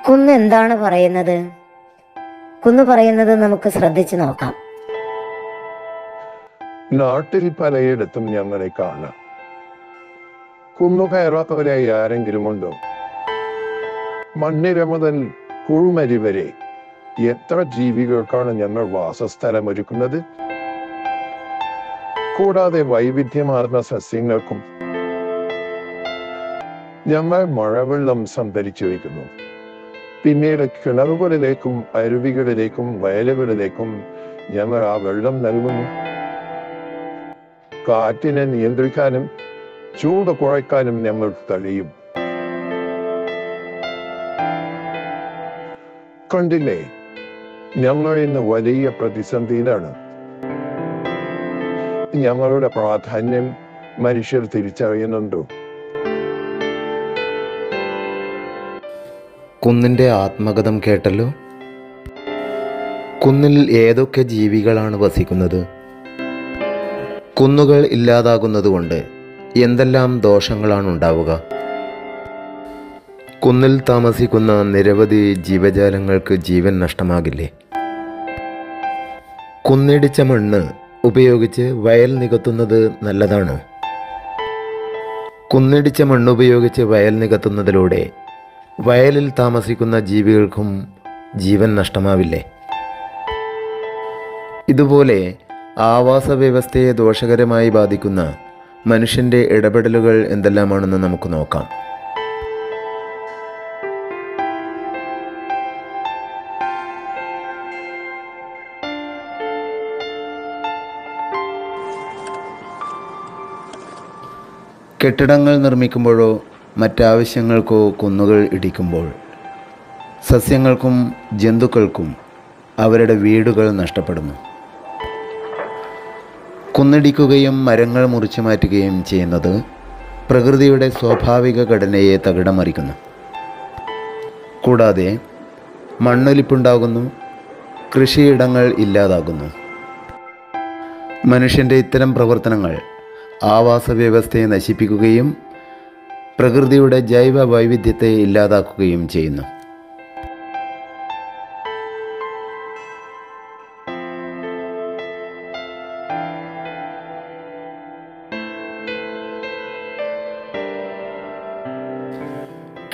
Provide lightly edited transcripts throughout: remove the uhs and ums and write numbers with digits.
കുന്ന് എന്താണ് പറയുന്നത്? കുന്ന് പറയുന്നത് നമുക്ക് ശ്രദ്ധിച്ചു നോക്കാം. നാട്ടിൽ പലയിടത്തും ഞങ്ങളെ കാണാം. കുന്നു കയറാത്തവരായി ആരെങ്കിലും ഉണ്ടോ? മണ്ണിര മുതൽ കുഴുമരി വരെ എത്ര ജീവികൾക്കാണ് ഞങ്ങൾ വാസസ്ഥലം ഒരുക്കുന്നത്. കൂടാതെ വൈവിധ്യമാർന്ന സസ്യങ്ങൾക്കും ഞങ്ങൾ മഴവെള്ളം സംഭരിച്ചു വയ്ക്കുന്നു. പിന്നീട് കിണറുകളിലേക്കും അരുവികളിലേക്കും വയലുകളിലേക്കും ഞങ്ങൾ ആ വെള്ളം നൽകുന്നു. കാറ്റിനെ നിയന്ത്രിക്കാനും ചൂട് കുറയ്ക്കാനും ഞങ്ങൾക്ക് കഴിയും. കണ്ടില്ലേ, ഞങ്ങൾ ഇന്ന് വലിയ പ്രതിസന്ധിയിലാണ്. ഞങ്ങളുടെ പ്രാധാന്യം മനുഷ്യർ തിരിച്ചറിയുന്നുണ്ടോ? കുന്നിൻ്റെ ആത്മകഥം കേട്ടല്ലോ. കുന്നിൽ ഏതൊക്കെ ജീവികളാണ് വസിക്കുന്നത്? കുന്നുകൾ ഇല്ലാതാകുന്നതുകൊണ്ട് എന്തെല്ലാം ദോഷങ്ങളാണ് ഉണ്ടാവുക? കുന്നിൽ താമസിക്കുന്ന നിരവധി ജീവജാലങ്ങൾക്ക് ജീവൻ നഷ്ടമാകില്ലേ? കുന്നിടിച്ച മണ്ണ് ഉപയോഗിച്ച് വയൽ നികത്തുന്നത് നല്ലതാണോ? കുന്നിടിച്ച മണ്ണ് ഉപയോഗിച്ച് വയൽ നികത്തുന്നതിലൂടെ വയലിൽ താമസിക്കുന്ന ജീവികൾക്കും ജീവൻ നഷ്ടമാവില്ലേ? ഇതുപോലെ ആവാസ വ്യവസ്ഥയെ ദോഷകരമായി ബാധിക്കുന്ന മനുഷ്യൻ്റെ ഇടപെടലുകൾ എന്തെല്ലാമാണെന്ന് നമുക്ക് നോക്കാം. കെട്ടിടങ്ങൾ നിർമ്മിക്കുമ്പോഴോ മറ്റാവശ്യങ്ങൾക്കോ കുന്നുകൾ ഇടിക്കുമ്പോൾ സസ്യങ്ങൾക്കും ജന്തുക്കൾക്കും അവരുടെ വീടുകൾ നഷ്ടപ്പെടുന്നു. കുന്നിടിക്കുകയും മരങ്ങൾ മുറിച്ചു മാറ്റുകയും ചെയ്യുന്നത് പ്രകൃതിയുടെ സ്വാഭാവിക ഘടനയെ തകിടം മറിക്കുന്നു. കൂടാതെ മണ്ണൊലിപ്പുണ്ടാകുന്നു, കൃഷിയിടങ്ങൾ ഇല്ലാതാകുന്നു. മനുഷ്യൻ്റെ ഇത്തരം പ്രവർത്തനങ്ങൾ ആവാസ വ്യവസ്ഥയെ നശിപ്പിക്കുകയും പ്രകൃതിയുടെ ജൈവ വൈവിധ്യത്തെ ഇല്ലാതാക്കുകയും ചെയ്യുന്നു.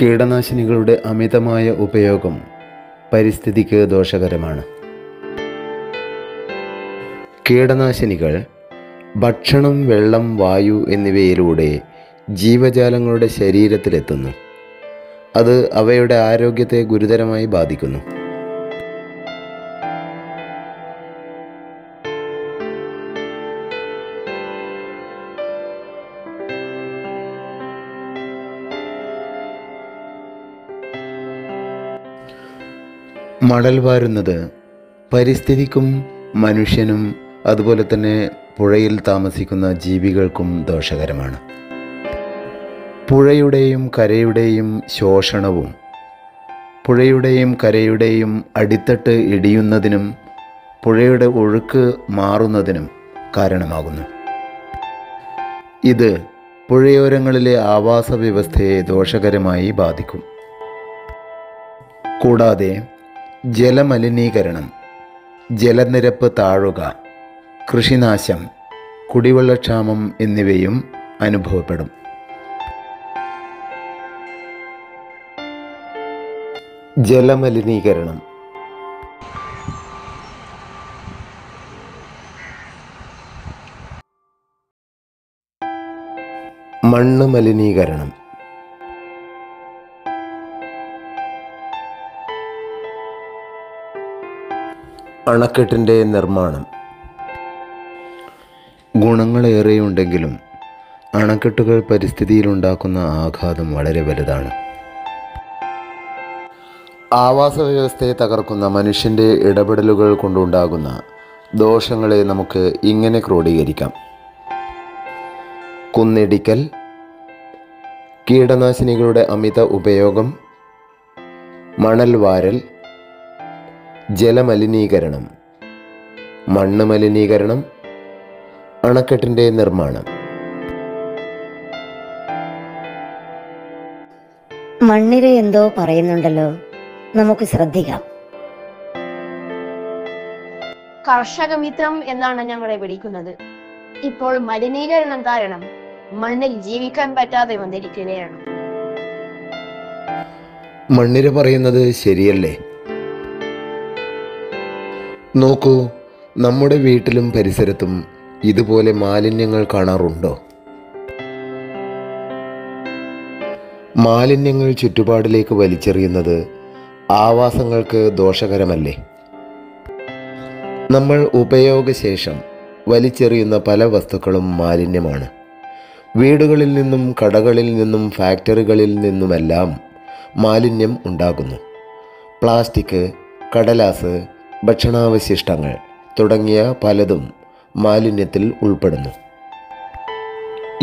കീടനാശിനികളുടെ അമിതമായ ഉപയോഗം പരിസ്ഥിതിക്ക് ദോഷകരമാണ്. കീടനാശിനികൾ ഭക്ഷണം, വെള്ളം, വായു എന്നിവയിലൂടെ ജീവജാലങ്ങളുടെ ശരീരത്തിലെത്തുന്നു. അത് അവയുടെ ആരോഗ്യത്തെ ഗുരുതരമായി ബാധിക്കുന്നു. മണൽ വാരുന്നത് പരിസ്ഥിതിക്കും മനുഷ്യനും അതുപോലെ തന്നെ പുഴയിൽ താമസിക്കുന്ന ജീവികൾക്കും ദോഷകരമാണ്. പുഴയുടെയും കരയുടെയും ശോഷണവും പുഴയുടെയും കരയുടെയും അടിത്തട്ട് ഇടിയുന്നതിനും പുഴയുടെ ഒഴുക്ക് മാറുന്നതിനും കാരണമാകുന്നു. ഇത് പുഴയോരങ്ങളിലെ ആവാസ വ്യവസ്ഥയെ ദോഷകരമായി ബാധിക്കും. കൂടാതെ ജലമലിനീകരണം, ജലനിരപ്പ് താഴുക, കൃഷിനാശം, കുടിവെള്ളക്ഷാമം എന്നിവയും അനുഭവപ്പെടും. ജലമലിനീകരണം മണ്ണ് മലിനീകരണം അണക്കെട്ടിൻ്റെ നിർമ്മാണം. ഗുണങ്ങളേറെയുണ്ടെങ്കിലും അണക്കെട്ടുകൾ പരിസ്ഥിതിയിലുണ്ടാക്കുന്ന ആഘാതം വളരെ വലുതാണ്. ആവാസ വ്യവസ്ഥയെ തകർക്കുന്ന മനുഷ്യൻ്റെ ഇടപെടലുകൾ കൊണ്ടുണ്ടാകുന്ന ദോഷങ്ങളെ നമുക്ക് ഇങ്ങനെ ക്രോഡീകരിക്കാം. കുന്നിടിക്കൽ, കീടനാശിനികളുടെ അമിത ഉപയോഗം, മണൽ വാരൽ, ജലമലിനീകരണം, മണ്ണ് മലിനീകരണം, അണക്കെട്ടിൻ്റെ നിർമ്മാണം. മണ്ണിര എന്തോ പറയുന്നുണ്ടല്ലോ, നമുക്ക് ശ്രദ്ധിക്കാം. കർഷക മിത്രം എന്നാണ് ഞങ്ങളെ വിളിക്കുന്നത്. ഇപ്പോൾ മലിനീകരണം കാരണം മണ്ണിൽ ജീവിക്കാൻ പറ്റാതെ വന്നിരിക്കുകയാണ്. മണ്ണിര പറയുന്നത് ശരിയല്ലേ? നോക്കൂ, നമ്മുടെ വീട്ടിലും പരിസരത്തും ഇതുപോലെ മാലിന്യങ്ങൾ കാണാറുണ്ടോ? മാലിന്യങ്ങൾ ചുറ്റുപാടിലേക്ക് വലിച്ചെറിയുന്നത് ആവാസങ്ങൾക്ക് ദോഷകരമല്ലേ? നമ്മൾ ഉപയോഗശേഷം വലിച്ചെറിയുന്ന പല വസ്തുക്കളും മാലിന്യമാണ്. വീടുകളിൽ നിന്നും കടകളിൽ നിന്നും ഫാക്ടറികളിൽ നിന്നുമെല്ലാം മാലിന്യം ഉണ്ടാകുന്നു. പ്ലാസ്റ്റിക്, കടലാസ്, ഭക്ഷണാവശിഷ്ടങ്ങൾ തുടങ്ങിയ പലതും മാലിന്യത്തിൽ ഉൾപ്പെടുന്നു.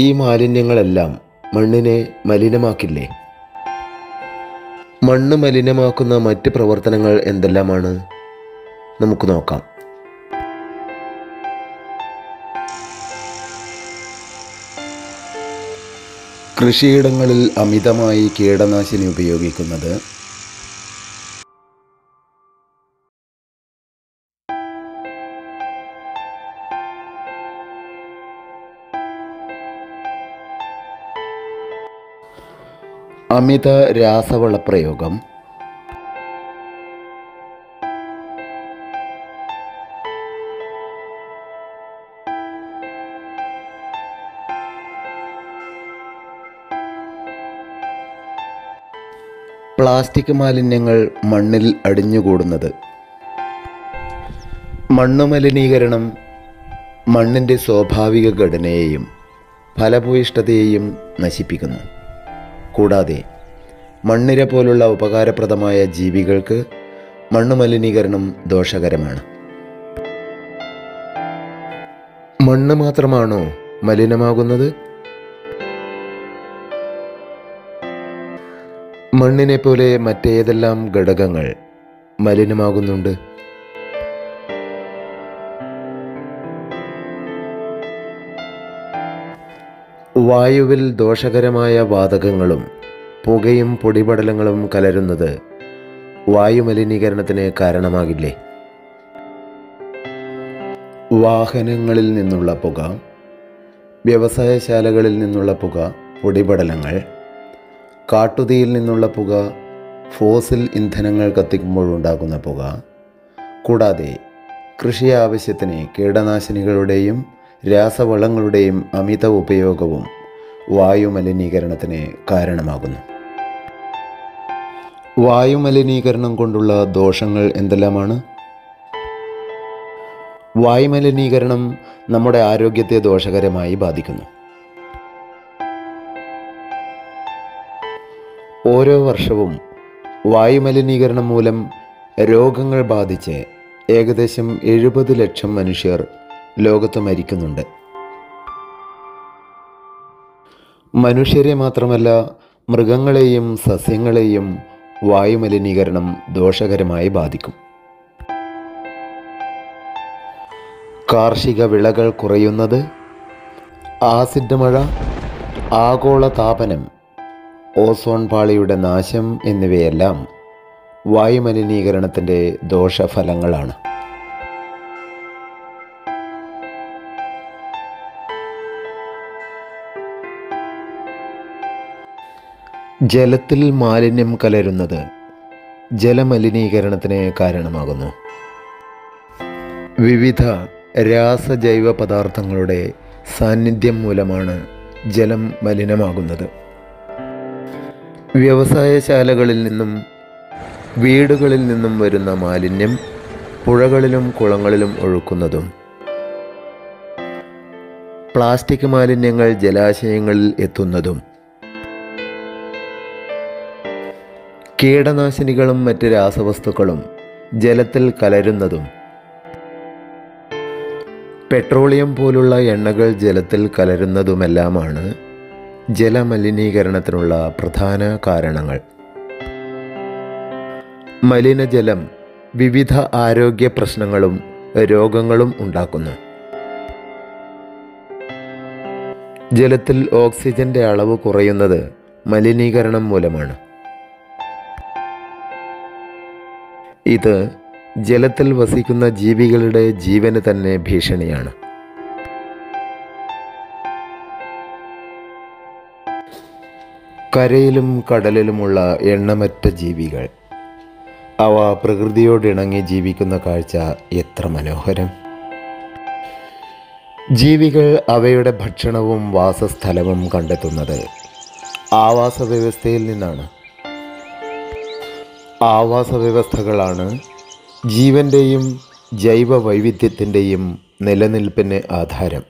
ഈ മാലിന്യങ്ങളെല്ലാം മണ്ണിനെ മലിനമാക്കില്ലേ? മണ്ണ് മലിനമാക്കുന്ന മറ്റ് പ്രവർത്തനങ്ങൾ എന്തെല്ലാമാണ്? നമുക്ക് നോക്കാം. കൃഷിയിടങ്ങളിൽ അമിതമായി കീടനാശിനി ഉപയോഗിക്കുന്നത്, അമിത രാസവളപ്രയോഗം, പ്ലാസ്റ്റിക് മാലിന്യങ്ങൾ മണ്ണിൽ അടിഞ്ഞുകൂടുന്നത്. മണ്ണ് മലിനീകരണം മണ്ണിൻ്റെ സ്വാഭാവിക ഘടനയെയും ഫലഭൂയിഷ്ഠതയെയും നശിപ്പിക്കുന്നു. കൂടാതെ മണ്ണിര പോലുള്ള ഉപകാരപ്രദമായ ജീവികൾക്ക് മണ്ണ് മലിനീകരണം ദോഷകരമാണ്. മണ്ണ് മാത്രമാണോ മലിനമാകുന്നത്? മണ്ണിനെ പോലെ മറ്റേതെല്ലാം ഘടകങ്ങൾ മലിനമാകുന്നുണ്ട്? വായുവിൽ ദോഷകരമായ വാതകങ്ങളും പുകയും പൊടിപടലങ്ങളും കലരുന്നത് വായുമലിനീകരണത്തിന് കാരണമാകില്ലേ? വാഹനങ്ങളിൽ നിന്നുള്ള പുക, വ്യവസായശാലകളിൽ നിന്നുള്ള പുക, പൊടിപടലങ്ങൾ, കാട്ടുതീയിൽ നിന്നുള്ള പുക, ഫോസിൽ ഇന്ധനങ്ങൾ കത്തിക്കുമ്പോഴുണ്ടാകുന്ന പുക, കൂടാതെ കൃഷി ആവശ്യത്തിന് കീടനാശിനികളുടെയും രാസവളങ്ങളുടെയും അമിത ഉപയോഗവും വായുമലിനീകരണത്തിന് കാരണമാകുന്നു. വായുമലിനീകരണം കൊണ്ടുള്ള ദോഷങ്ങൾ എന്തെല്ലാമാണ്? വായുമലിനീകരണം നമ്മുടെ ആരോഗ്യത്തെ ദോഷകരമായി ബാധിക്കുന്നു. ഓരോ വർഷവും വായുമലിനീകരണം മൂലം രോഗങ്ങൾ ബാധിച്ച് ഏകദേശം 70 ലക്ഷം മനുഷ്യർ ലോകത്ത് മരിക്കുന്നുണ്ട്. മനുഷ്യരെ മാത്രമല്ല, മൃഗങ്ങളെയും സസ്യങ്ങളെയും വായുമലിനീകരണം ദോഷകരമായി ബാധിക്കും. കാർഷിക വിളകൾ കുറയുന്നത്, ആസിഡ് മഴ, ആഗോള താപനം, ഓസോൺ പാളിയുടെ നാശം എന്നിവയെല്ലാം വായുമലിനീകരണത്തിൻ്റെ ദോഷഫലങ്ങളാണ്. ജലത്തിൽ മാലിന്യം കലരുന്നത് ജലമലിനീകരണത്തിന് കാരണമാകുന്നു. വിവിധ രാസജൈവ പദാർത്ഥങ്ങളുടെ സാന്നിധ്യം മൂലമാണ് ജലം മലിനമാകുന്നത്. വ്യവസായശാലകളിൽ നിന്നും വീടുകളിൽ നിന്നും വരുന്ന മാലിന്യം പുഴകളിലും കുളങ്ങളിലും ഒഴുക്കുന്നതും, പ്ലാസ്റ്റിക് മാലിന്യങ്ങൾ ജലാശയങ്ങളിൽ എത്തുന്നതും, കീടനാശിനികളും മറ്റ് രാസവസ്തുക്കളും ജലത്തിൽ കലരുന്നതും, പെട്രോളിയം പോലുള്ള എണ്ണകൾ ജലത്തിൽ കലരുന്നതുമെല്ലാമാണ് ജലമലിനീകരണത്തിനുള്ള പ്രധാന കാരണങ്ങൾ. മലിനജലം വിവിധ ആരോഗ്യ പ്രശ്നങ്ങളും രോഗങ്ങളും ഉണ്ടാക്കുന്നു. ജലത്തിൽ ഓക്സിജന്റെ അളവ് കുറയുന്നത് മലിനീകരണം മൂലമാണ്. ഇത് ജലത്തിൽ വസിക്കുന്ന ജീവികളുടെ ജീവന് തന്നെ ഭീഷണിയാണ്. കരയിലും കടലിലുമുള്ള എണ്ണമറ്റ ജീവികൾ, അവ പ്രകൃതിയോടിണങ്ങി ജീവിക്കുന്ന കാഴ്ച എത്ര മനോഹരം! ജീവികൾ അവയുടെ ഭക്ഷണവും വാസസ്ഥലവും കണ്ടെത്തുന്നത് ആവാസ വ്യവസ്ഥയിൽ നിന്നാണ്. ആവാസ വ്യവസ്ഥകളാണ് ജീവൻ്റെയും ജൈവ വൈവിധ്യത്തിൻ്റെയും നിലനിൽപ്പിന് ആധാരം.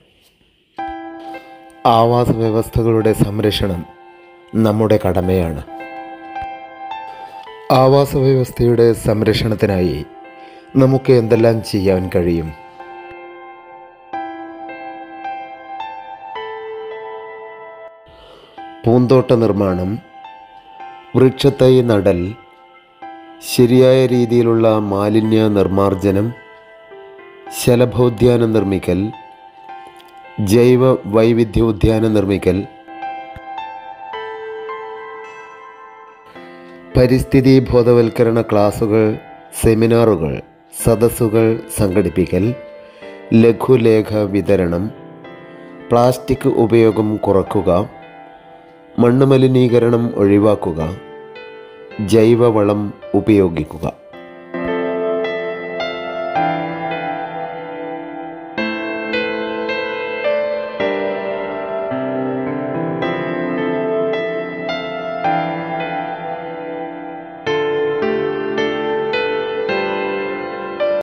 ആവാസ വ്യവസ്ഥകളുടെ സംരക്ഷണം നമ്മുടെ കടമയാണ്. ആവാസ വ്യവസ്ഥയുടെ സംരക്ഷണത്തിനായി നമുക്ക് എന്തെല്ലാം ചെയ്യാൻ കഴിയും? പൂന്തോട്ട നിർമ്മാണം, വൃക്ഷത്തൈ നടൽ, ശരിയായ രീതിയിലുള്ള മാലിന്യ നിർമ്മാർജ്ജനം, ശലഭോദ്യാനം നിർമ്മിക്കൽ, ജൈവ വൈവിധ്യോദ്യാനം നിർമ്മിക്കൽ, പരിസ്ഥിതി ബോധവൽക്കരണ ക്ലാസുകൾ, സെമിനാറുകൾ, സദസ്സുകൾ സംഘടിപ്പിക്കൽ, ലഘുലേഖ വിതരണം, പ്ലാസ്റ്റിക് ഉപയോഗം കുറയ്ക്കുക, മണ്ണ് മലിനീകരണം ഒഴിവാക്കുക, ജൈവവളം ഉപയോഗിക്കുക.